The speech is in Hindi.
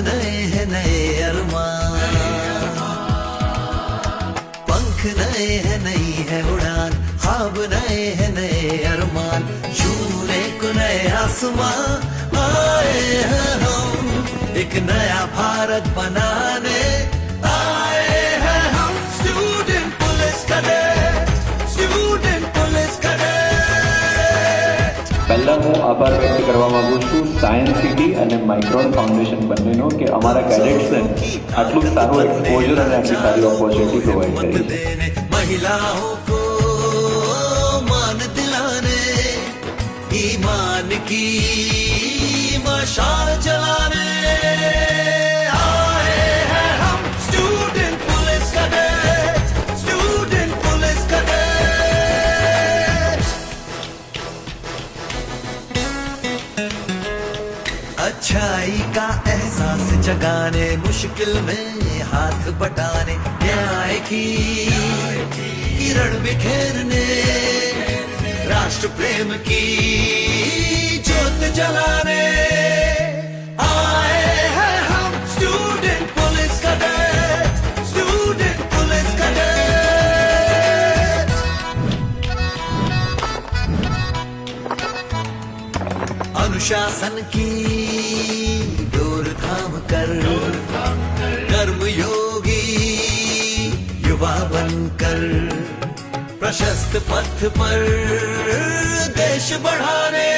नए हैं नए अरमान, पंख नए हैं नई है उड़ान, ख्वाब नए हैं नए अरमान, छूने को नए आसमां आए हैं हम, एक नया भारत बनाने आए हैं हम। Student police cadet, student police cadet. પહેલા હું આભાર વ્યક્ત કરવા માંગુ છું સાયન્સ સિટી અને માઇક્રોન ફાઉન્ડેશન બંનેનો કે અમારા કેડેટ્સને આટલું સારું એક્સપોઝર અને આટલી સારી ઓપોર્ચ્યુનિટી પ્રોવાઈડ કરી છે। महिलाओं को मान दिलाने, ईमान की मशाल जलाने आए हैं हम। Student police cadet, student police cadet. अच्छाई का एहसास जगाने, मुश्किल में हाथ बटाने, न्याय की किरण बिखेरने, राष्ट्र प्रेम की ज्योत जलाने आए हैं हम। Student police cadet, student police cadet. अनुशासन की डोर थाम कर कर्मयोगी युवा बनकर, प्रशस्त पथ पर देश बढ़ाने